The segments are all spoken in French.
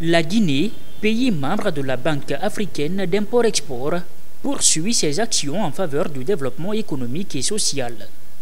La Guinée, pays membre de la Banque africaine d'import-export, poursuit ses actions en faveur du développement économique et social,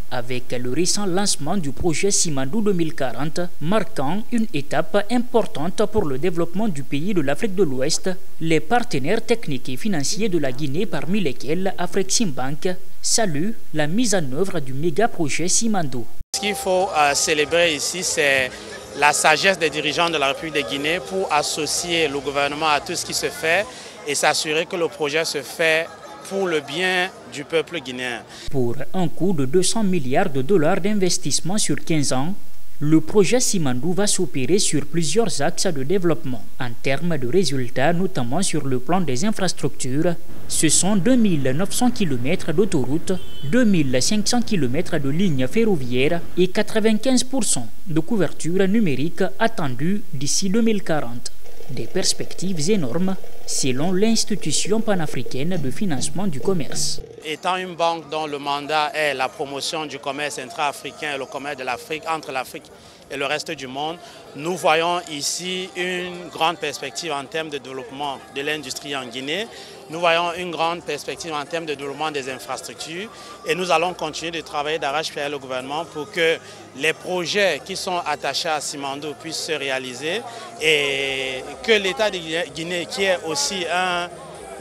avec le récent lancement du projet Simandou 2040, marquant une étape importante pour le développement du pays de l'Afrique de l'Ouest. Les partenaires techniques et financiers de la Guinée, parmi lesquels Afreximbank, saluent la mise en œuvre du méga-projet Simandou. Ce qu'il faut célébrer ici, c'est la sagesse des dirigeants de la République de Guinée pour associer le gouvernement à tout ce qui se fait et s'assurer que le projet se fait pour le bien du peuple guinéen. Pour un coût de 200 milliards de dollars d'investissement sur 15 ans, le projet Simandou va s'opérer sur plusieurs axes de développement. En termes de résultats, notamment sur le plan des infrastructures, ce sont 2900 km d'autoroutes, 2500 km de lignes ferroviaires et 95% de couverture numérique attendue d'ici 2040. Des perspectives énormes selon l'institution panafricaine de financement du commerce. Étant une banque dont le mandat est la promotion du commerce intra-africain et le commerce de l'Afrique, entre l'Afrique et le reste du monde, nous voyons ici une grande perspective en termes de développement de l'industrie en Guinée. Nous voyons une grande perspective en termes de développement des infrastructures et nous allons continuer de travailler d'arrache-pied avec le gouvernement pour que les projets qui sont attachés à Simandou puissent se réaliser et que l'État de Guinée, qui est aussi un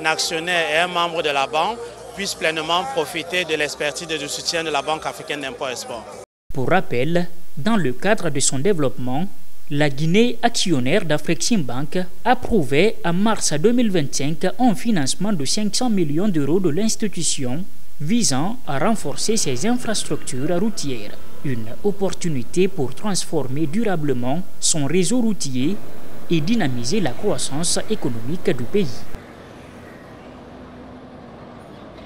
actionnaire et un membre de la banque, puisse pleinement profiter de l'expertise et du soutien de la Banque africaine d'import-export. Pour rappel, dans le cadre de son développement, la Guinée, actionnaire d'Afreximbank, approuvait en mars 2025 un financement de 500 millions d'euros de l'institution visant à renforcer ses infrastructures routières. Une opportunité pour transformer durablement son réseau routier et dynamiser la croissance économique du pays.